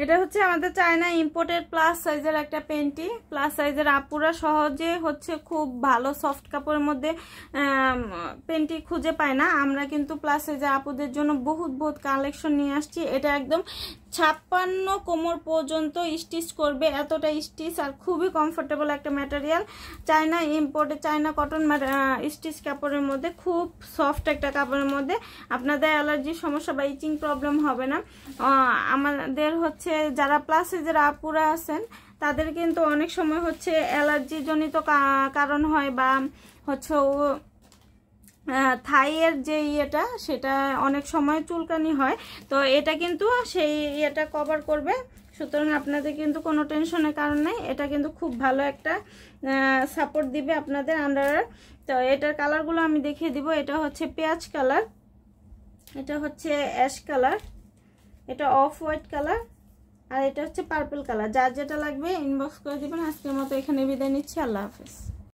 এটা হচ্ছে আমাদের চায়না ইম্পোর্টেড প্লাস সাইজের একটা পেন্টি। প্লাস সাইজের আপুরা সহজে হচ্ছে খুব ভালো সফট কাপড়ের মধ্যে পেন্টি খুঁজে পায় না। আমরা কিন্তু প্লাস সাইজের আপুদের জন্য বহুত কালেকশন নিয়ে আসছি। এটা একদম 56 কোমর পর্যন্ত স্টিচ করবে, এতটা স্টিচ, আর খুবই কমফোর্টেবল একটা material. China imported China cotton stitch কাপড়ের মধ্যে, খুব সফট একটা কাপড়ের মধ্যে। আপনাদের অ্যালার্জির সমস্যা বা ইচিং প্রবলেম হবে না। আমাদের হচ্ছে যারা প্লাস সাইজের আপুরা আছেন তাদের কিন্তু অনেক সময় হচ্ছে অ্যালার্জি জনিত কারণ হয়, বা হচ্ছে থাইয়ের যে ইয়েটা সেটা অনেক সময় চুলকানি হয়। তো এটা কিন্তু সেই ইয়েটা কভার করবে, সুতরাং আপনাদের কিন্তু কোনো টেনশনের কারণ নেই। এটা কিন্তু খুব ভালো একটা সাপোর্ট দিবে আপনাদের আন্ডার। তো এটার কালারগুলো আমি দেখিয়ে দিব। এটা হচ্ছে পেঁয়াজ কালার, এটা হচ্ছে অ্যাশ কালার, এটা অফ হোয়াইট কালার, আর এটা হচ্ছে পার্পল কালার। যার যেটা লাগবে ইনবক্স করে দিবেন। আজকের মতো এখানে বিদায় নিচ্ছি। আল্লাহ হাফেজ।